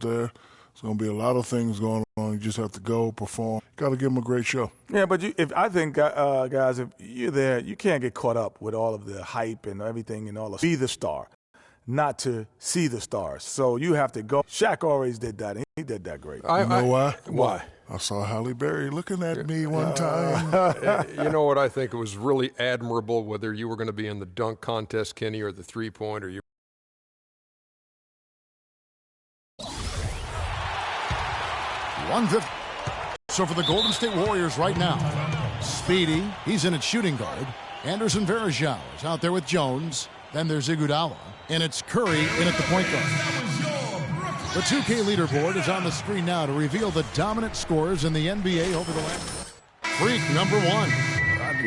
there. There's going to be a lot of things going on. You just have to go perform. Got to give them a great show. Yeah, but I think, guys, if you're there, you can't get caught up with all of the hype and everything and all of be the star, not to see the stars. So you have to go. Shaq always did that, and he did that great. You know why? Why? I saw Halle Berry looking at me one time. You know what? I think it was really admirable whether you were going to be in the dunk contest, Kenny, or the three-point, or you. So for the Golden State Warriors right now, Speedy, he's in at shooting guard. Anderson Varejao is out there with Jones. Then there's Iguodala, and it's Curry in at the point guard. The 2K leaderboard is on the screen now to reveal the dominant scores in the NBA over the last. Freak number one.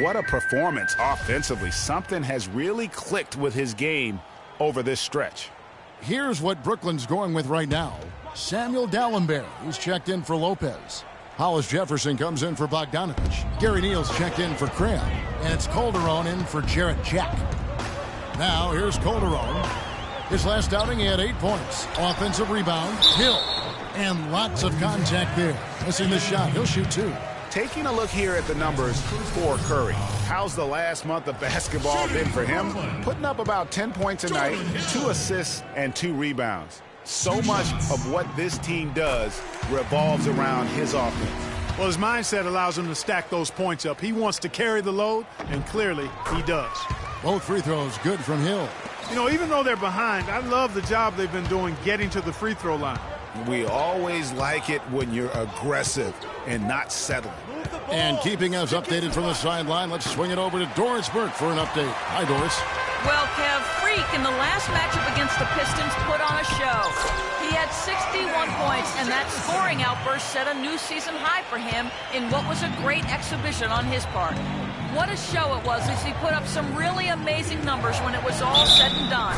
What a performance offensively. Something has really clicked with his game over this stretch. Here's what Brooklyn's going with right now. Samuel Dallenberg, who's checked in for Lopez. Hollis Jefferson comes in for Bogdanovich. Gary Neal's checked in for Crabb. And it's Calderon in for Jarrett Jack. Now here's Calderon. His last outing, he had 8 points. Offensive rebound, Hill. And lots of contact there. Missing the shot. He'll shoot 2. Taking a look here at the numbers for Curry. How's the last month of basketball been for him? Putting up about 10 points a night, 2 assists, and 2 rebounds. So much of what this team does revolves around his offense. Well, his mindset allows him to stack those points up. He wants to carry the load, and clearly he does. Both free throws good from Hill. You know, even though they're behind, I love the job they've been doing getting to the free throw line. We always like it when you're aggressive and not settling. And keeping us updated from the sideline, let's swing it over to Doris Burke for an update. Hi, Doris. Well, Kev, Freak in the last matchup against the Pistons put on a show. He had 61 points, and that scoring outburst set a new season high for him in what was a great exhibition on his part. What a show it was as he put up some really amazing numbers when it was all said and done.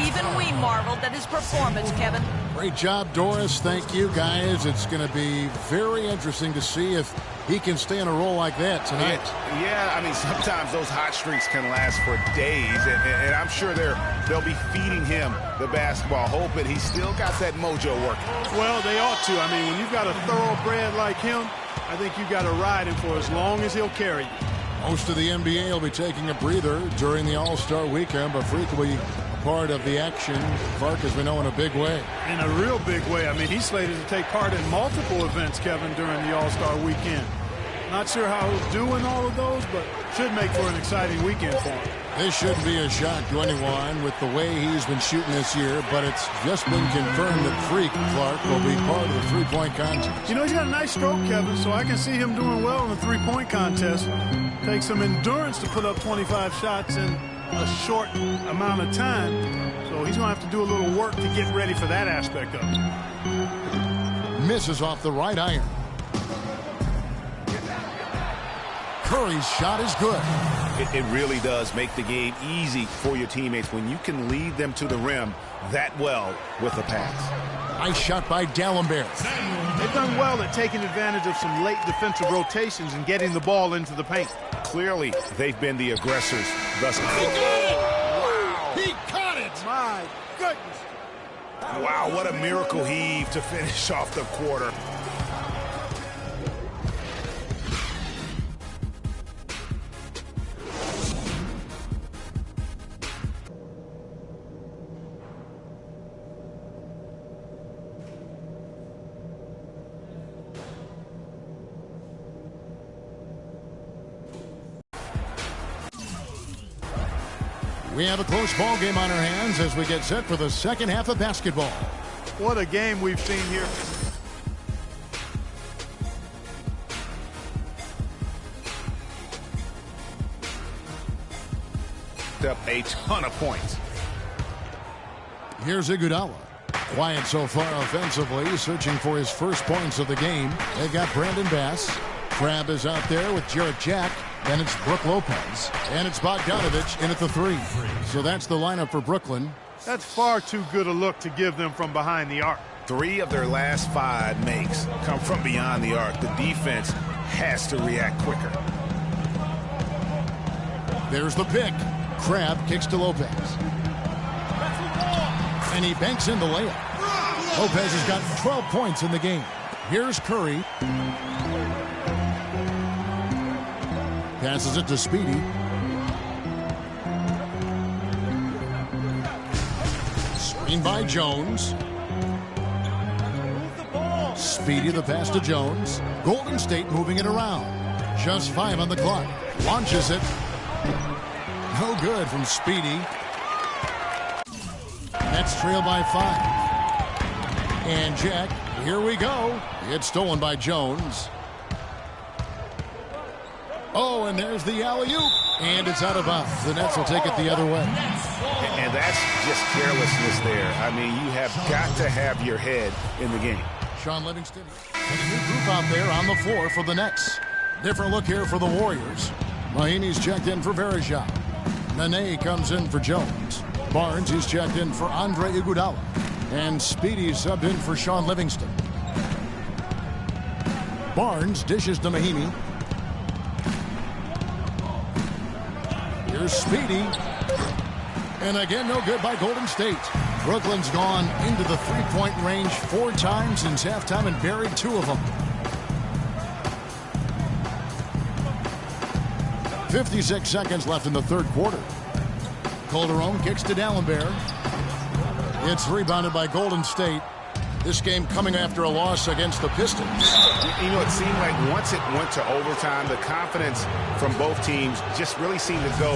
Even we marveled at his performance, Kevin. Great job, Doris. Thank you, guys. It's going to be very interesting to see if he can stay in a role like that tonight. Yeah, I mean, sometimes those hot streaks can last for days, and I'm sure they'll be feeding him the basketball, hoping he's still got that mojo working. Well, they ought to. I mean, when you've got a thoroughbred like him, I think you've got to ride him for as long as he'll carry you. Most of the NBA will be taking a breather during the All-Star weekend, but Freak will be a part of the action. Clark, as we know, in a big way. In a real big way. I mean, he's slated to take part in multiple events, Kevin, during the All-Star weekend. Not sure how he'll do in all of those, but should make for an exciting weekend for him. This shouldn't be a shock to anyone with the way he's been shooting this year, but it's just been confirmed that Freak Clark will be part of the three-point contest. You know, he's got a nice stroke, Kevin, so I can see him doing well in the three-point contest. Takes some endurance to put up 25 shots in a short amount of time, so he's going to have to do a little work to get ready for that aspect of it. Misses off the right iron. Curry's shot is good. It really does make the game easy for your teammates when you can lead them to the rim that well with a pass. Nice shot by Dallenberg. They've done well at taking advantage of some late defensive rotations and getting the ball into the paint. Clearly, they've been the aggressors thus far. Wow. He caught it. My goodness. Wow, what a miracle heave to finish off the quarter. We have a close ball game on our hands as we get set for the second half of basketball. What a game we've seen here. Up a ton of points. Here's Iguodala. Quiet so far offensively, searching for his first points of the game. They've got Brandon Bass. Crabb is out there with Jarrett Jack. Then it's Brook Lopez. And it's Bogdanovich in at the 3. So that's the lineup for Brooklyn. That's far too good a look to give them from behind the arc. 3 of their last 5 makes come from beyond the arc. The defense has to react quicker. There's the pick. Crabb kicks to Lopez. And he banks in the layup. Lopez has got 12 points in the game. Here's Curry. Passes it to Speedy. Screen by Jones. Speedy the pass to Jones. Golden State moving it around. Just 5 on the clock. Launches it. No good from Speedy. Nets trail by 5. And Jack, here we go. It's stolen by Jones. Oh, and there's the alley-oop. And it's out of bounds. The Nets will take it the other way. And that's just carelessness there. I mean, you have got to have your head in the game. Sean Livingston and a new group out there on the floor for the Nets. Different look here for the Warriors. Mahinmi's checked in for Verejao. Nene comes in for Jones. Barnes is checked in for Andre Iguodala. And Speedy subbed in for Sean Livingston. Barnes dishes to Mahinmi. Here's Speedy. And again, no good by Golden State. Brooklyn's gone into the three-point range 4 times since halftime and buried 2 of them. 56 seconds left in the third quarter. Calderon kicks to D'Alembert. It's rebounded by Golden State. This game coming after a loss against the Pistons. You know, it seemed like once it went to overtime, the confidence from both teams just really seemed to go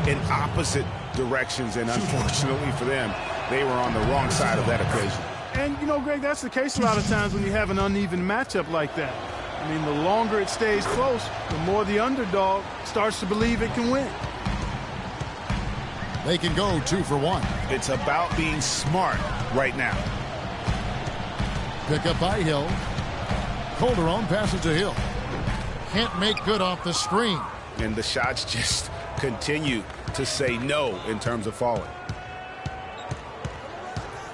in opposite directions, and unfortunately for them, they were on the wrong side of that equation. And, you know, Greg, that's the case a lot of times when you have an uneven matchup like that. I mean, the longer it stays close, the more the underdog starts to believe it can win. They can go 2 for 1. It's about being smart right now. Pick up by Hill. Calderon passes to Hill. Can't make good off the screen. And the shots just continue to say no in terms of falling.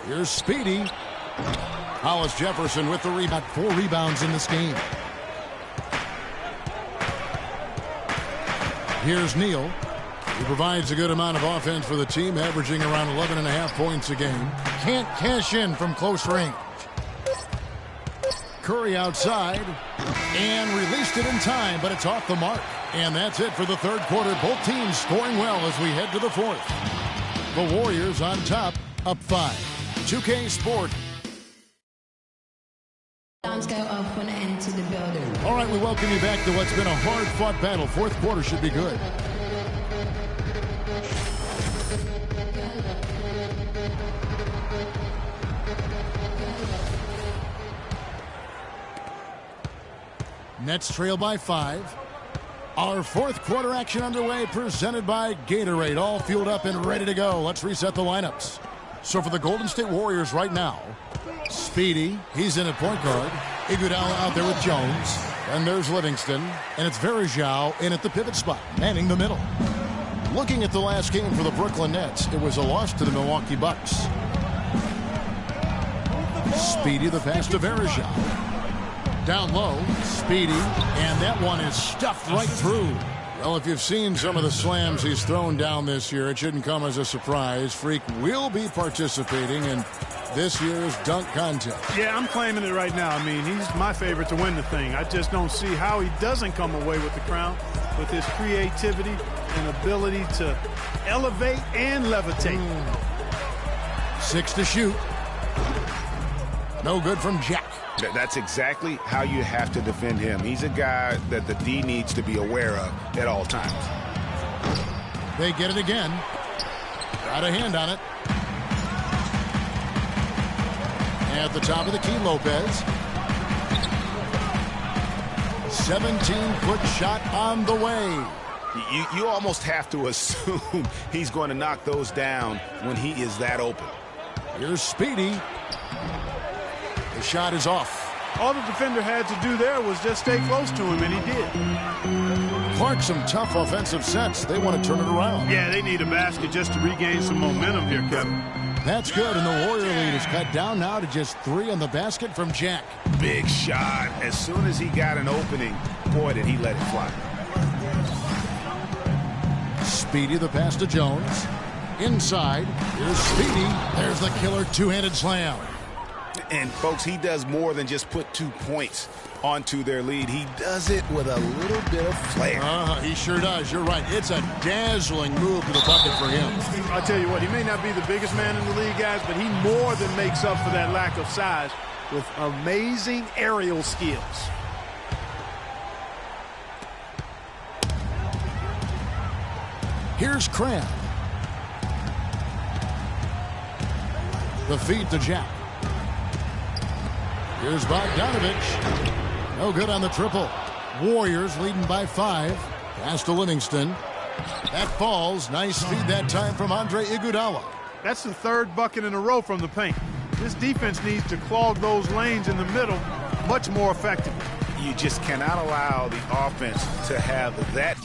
Here's Speedy. Hollis Jefferson with the rebound. 4 rebounds in this game. Here's Neal. He provides a good amount of offense for the team, averaging around 11.5 points a game. Can't cash in from close range. Curry outside and released it in time, but it's off the mark. And that's it for the third quarter. Both teams scoring well as we head to the fourth. The Warriors on top, up 5. 2K Sport. Sounds go off when I enter the building. All right, we welcome you back to what's been a hard-fought battle. Fourth quarter should be good. Nets trail by 5. Our fourth quarter action underway, presented by Gatorade. All fueled up and ready to go. Let's reset the lineups. So for the Golden State Warriors right now, Speedy, he's in at point guard. Iguodala out there with Jones. And there's Livingston. And it's Verejao in at the pivot spot, manning the middle. Looking at the last game for the Brooklyn Nets, it was a loss to the Milwaukee Bucks. Speedy, the pass to Verejao. Down low, Speedy, and that one is stuffed right through. Well, if you've seen some of the slams he's thrown down this year, it shouldn't come as a surprise. Freak will be participating in this year's dunk contest. Yeah, I'm claiming it right now. I mean, he's my favorite to win the thing. I just don't see how he doesn't come away with the crown with his creativity and ability to elevate and levitate. 6 to shoot. No good from Jack. That's exactly how you have to defend him. He's a guy that the D needs to be aware of at all times. They get it again. Got a hand on it. At the top of the key, Lopez. 17-foot shot on the way. You almost have to assume he's going to knock those down when he is that open. Here's Speedy. The shot is off. All the defender had to do there was just stay close to him, and he did. Clark, some tough offensive sets. They want to turn it around. Yeah, they need a basket just to regain some momentum here, Kevin. That's good, and the Warrior lead is cut down now to just 3 on the basket from Jack. Big shot. As soon as he got an opening, boy, did he let it fly. Speedy, the pass to Jones. Inside, here's Speedy. There's the killer two-handed slam. And, folks, he does more than just put 2 points onto their lead. He does it with a little bit of flair. He sure does. You're right. It's a dazzling move to the bucket for him. I'll tell you what, he may not be the biggest man in the league, guys, but he more than makes up for that lack of size with amazing aerial skills. Here's Cram. The feed to Jack. Here's Bogdanovich. No good on the triple. Warriors leading by 5. Pass to Livingston. That falls. Nice feed that time from Andre Iguodala. That's the 3rd bucket in a row from the paint. This defense needs to clog those lanes in the middle much more effectively. You just cannot allow the offense to have that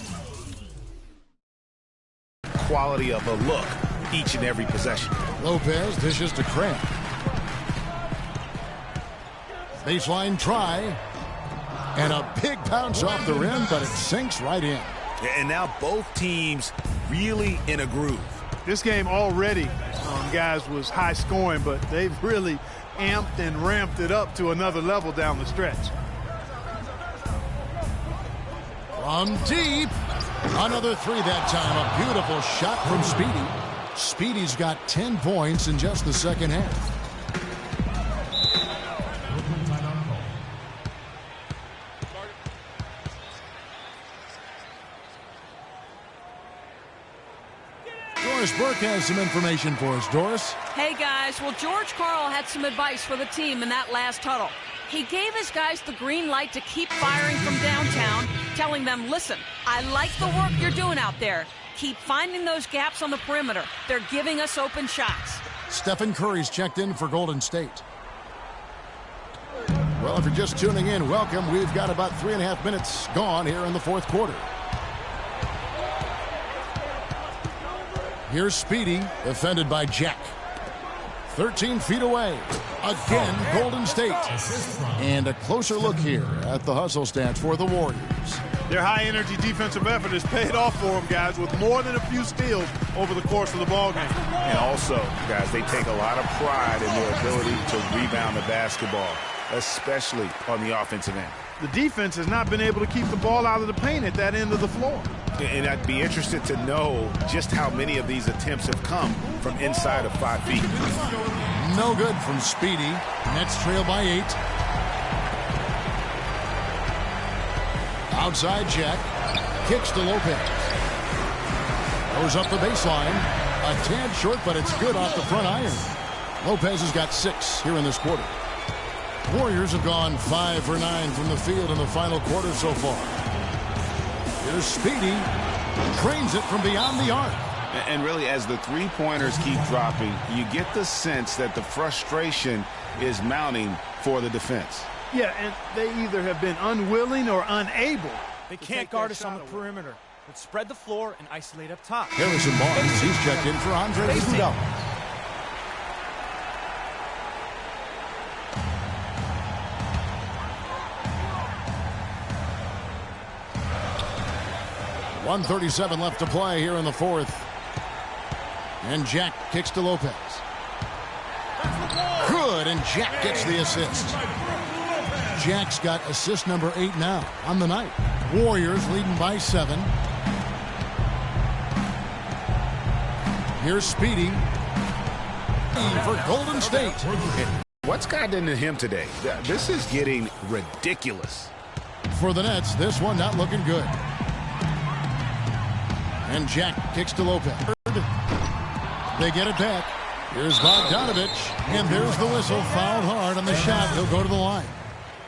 quality of a look each and every possession. Lopez dishes to Cram. Baseline try. And a big bounce off the rim, but it sinks right in. And now both teams really in a groove. This game already, guys, was high scoring, but they've really amped and ramped it up to another level down the stretch. From deep. Another 3 that time. A beautiful shot from Speedy. Speedy's got 10 points in just the second half. Doris Burke has some information for us. Doris? Hey, guys. Well, George Karl had some advice for the team in that last huddle. He gave his guys the green light to keep firing from downtown, telling them, listen, I like the work you're doing out there. Keep finding those gaps on the perimeter. They're giving us open shots. Stephen Curry's checked in for Golden State. Well, if you're just tuning in, welcome. We've got about 3.5 minutes gone here in the 4th quarter. Here's Speedy, defended by Jack. 13 feet away. Again, Golden State. And a closer look here at the hustle stats for the Warriors. Their high-energy defensive effort has paid off for them, guys, with more than a few steals over the course of the ballgame. And also, guys, they take a lot of pride in their ability to rebound the basketball, especially on the offensive end. The defense has not been able to keep the ball out of the paint at that end of the floor. And I'd be interested to know just how many of these attempts have come from inside of 5 feet. No good from Speedy. Nets trail by 8. Outside Jack. Kicks to Lopez. Goes up the baseline. A tad short, but it's good off the front iron. Lopez has got 6 here in this quarter. Warriors have gone 5 for 9 from the field in the final quarter so far. Here's Speedy. Trains it from beyond the arc. And really, as the three-pointers keep dropping, you get the sense that the frustration is mounting for the defense. Yeah, and they either have been unwilling or unable. They can't guard us on the perimeter. Let's spread the floor and isolate up top. Harrison Barnes, he's checked in for Andre Iguodala. .137 left to play here in the 4th. And Jack kicks to Lopez. Good, and Jack gets the assist. Jack's got assist number 8 now on the night. Warriors leading by 7. Here's Speedy for Golden State. What's gotten into him today? This is getting ridiculous. For the Nets, this one not looking good. And Jack kicks to Lopez. They get it back. Here's Bogdanovich. And there's the whistle. Fouled hard on the shot. He'll go to the line.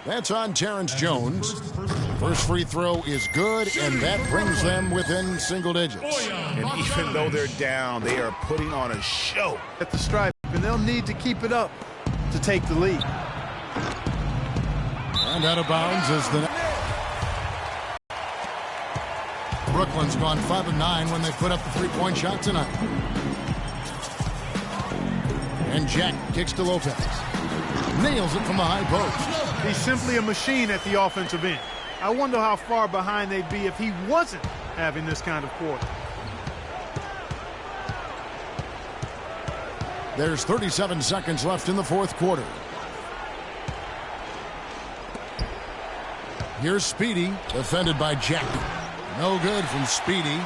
That's on Terrence Jones. First free throw is good, and that brings them within single digits. And even though they're down, they are putting on a show at the stripe, and they'll need to keep it up to take the lead. And out of bounds is the... Brooklyn's gone 5 of 9 when they put up the three-point shot tonight. And Jack kicks to Lopez. Nails it from the high post. He's simply a machine at the offensive end. I wonder how far behind they'd be if he wasn't having this kind of quarter. There's 37 seconds left in the 4th quarter. Here's Speedy, defended by Jackson. No good from Speedy.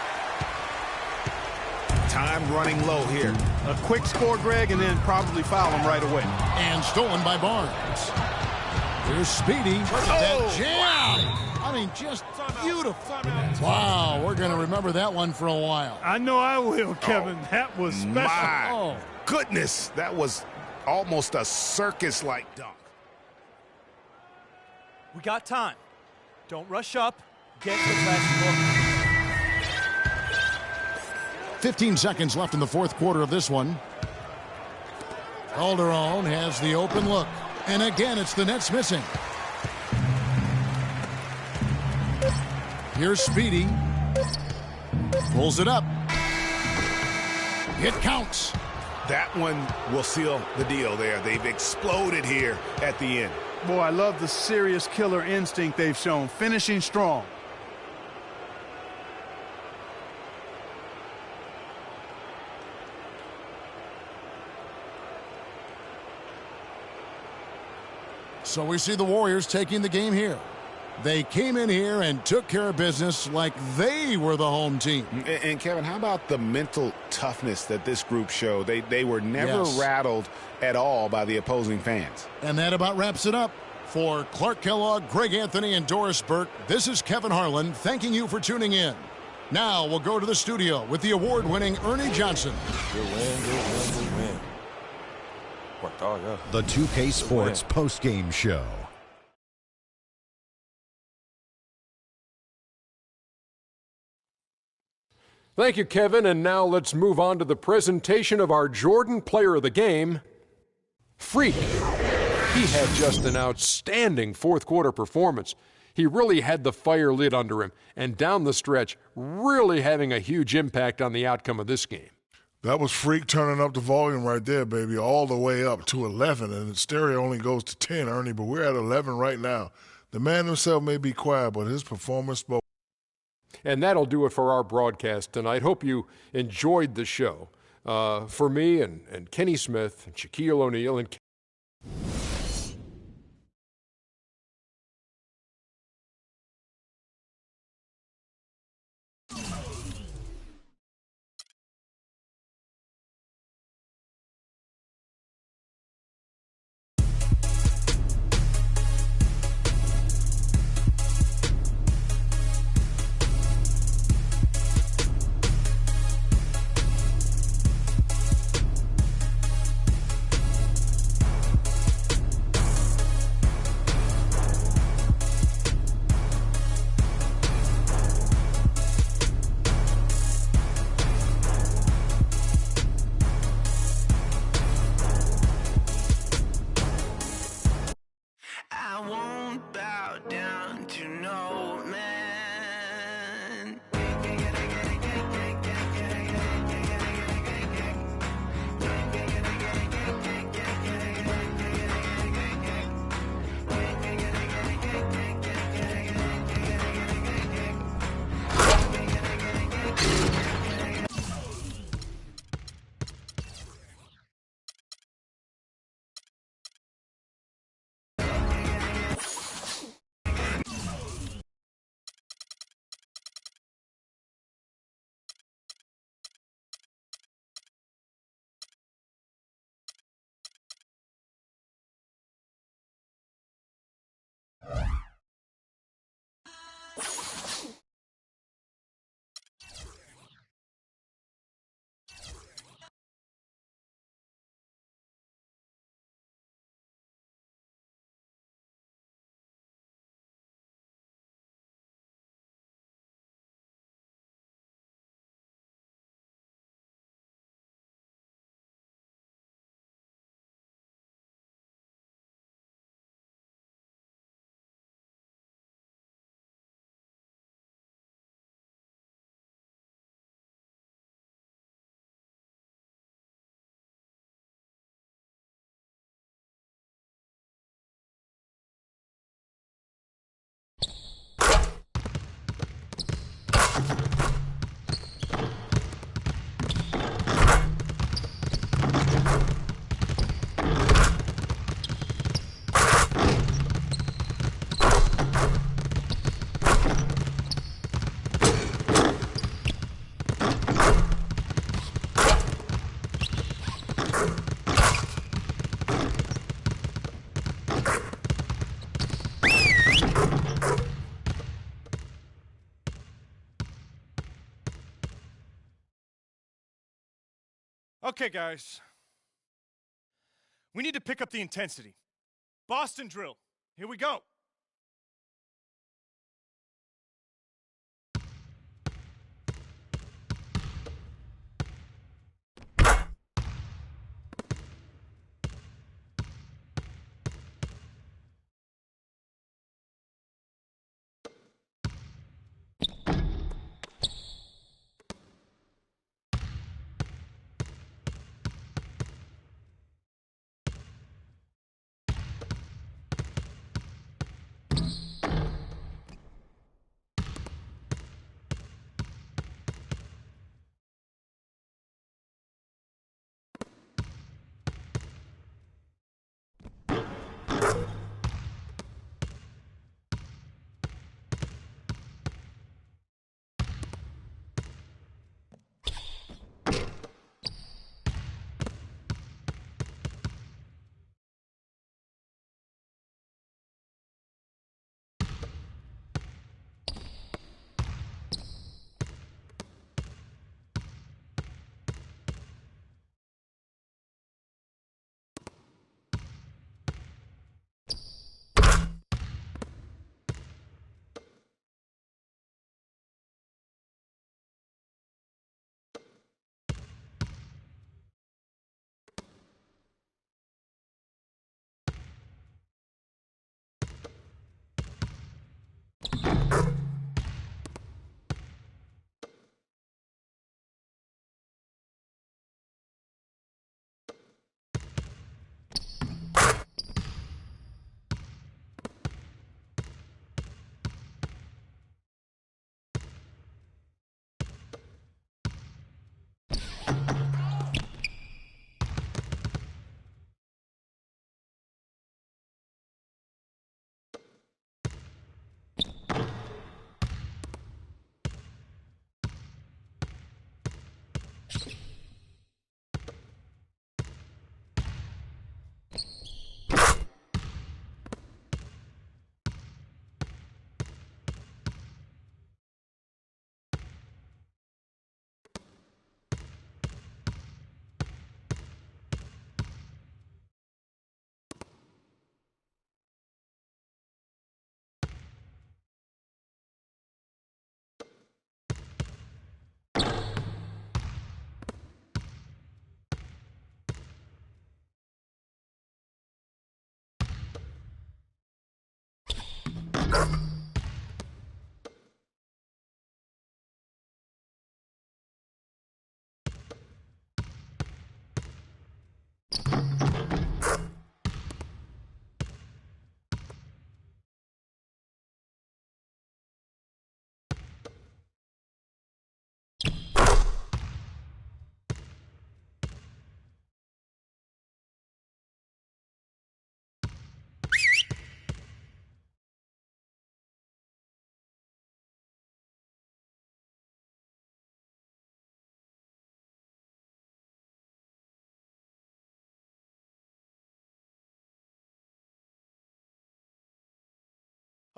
Time running low here. A quick score, Greg, and then probably foul him right away. And stolen by Barnes. Here's Speedy. Look at that jam. I mean, just beautiful. Wow, we're going to remember that one for a while. I know I will, Kevin. That was special. My goodness, that was almost a circus-like dunk. We got time. Don't rush up. Get the basketball. 15 seconds left in the fourth quarter of this one. Calderon has the open look. And again, it's the Nets missing. Here's Speedy. Pulls it up. It counts. That one will seal the deal there. They've exploded here at the end. Boy, I love the serious killer instinct they've shown. Finishing strong. So we see the Warriors taking the game here. They came in here and took care of business like they were the home team. And Kevin, how about the mental toughness that this group showed? They were never rattled at all by the opposing fans. And that about wraps it up. For Clark Kellogg, Greg Anthony, and Doris Burke, this is Kevin Harlan thanking you for tuning in. Now we'll go to the studio with the award-winning Ernie Johnson. Good win. Worked all, yeah. The 2K Sports postgame show. Thank you, Kevin. And now let's move on to the presentation of our Jordan Player of the Game, Freak. He had just an outstanding fourth quarter performance. He really had the fire lit under him, and down the stretch, really having a huge impact on the outcome of this game. That was Freak turning up the volume right there, baby, all the way up to 11. And the stereo only goes to 10, Ernie, but we're at 11 right now. The man himself may be quiet, but his performance spoke. And that'll do it for our broadcast tonight. Hope you enjoyed the show. For me and Kenny Smith and Shaquille O'Neal and Okay, guys. We need to pick up the intensity. Boston drill. Here we go.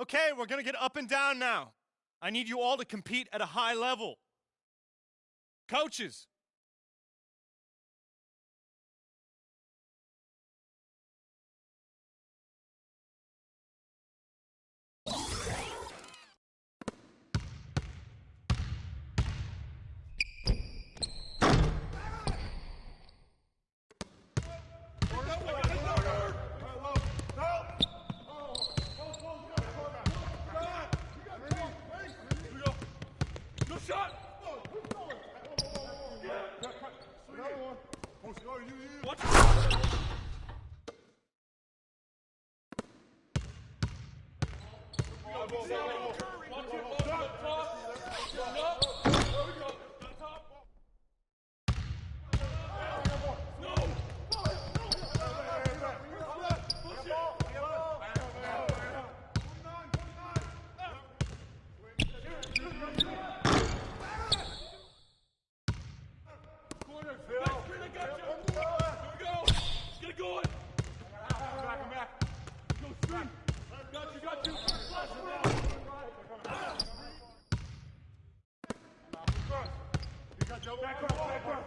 Okay, we're going to get up and down now. I need you all to compete at a high level. Coaches.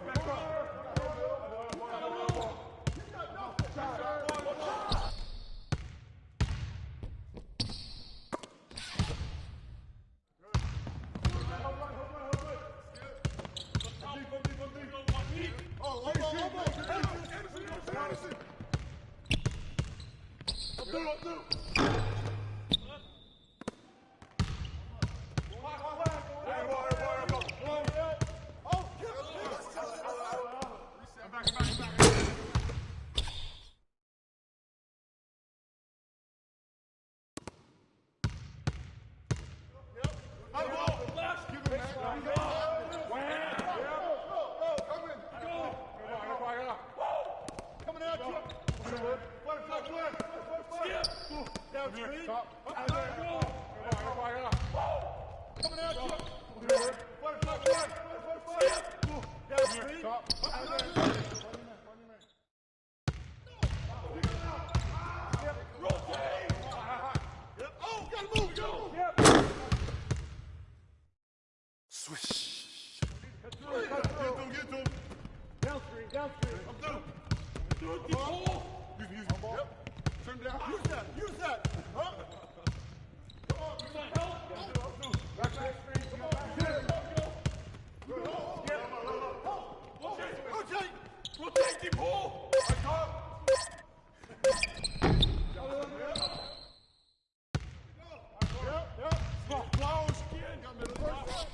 Back up. Down screen. Coming at you. Down screen. Oh, gotta move, go. Swish. Get them. Down screen. I'm through. Do it, deep hole. Use it. Yep. Trim down. Use that. Huh? Come on, use that help. Back screen. Come on. Rotate, deep hole. Flowers again. Got middle first.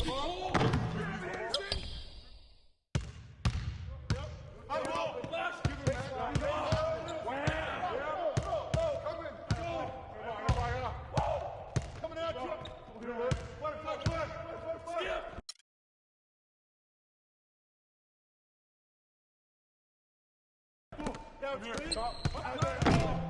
Whoa. Down screen.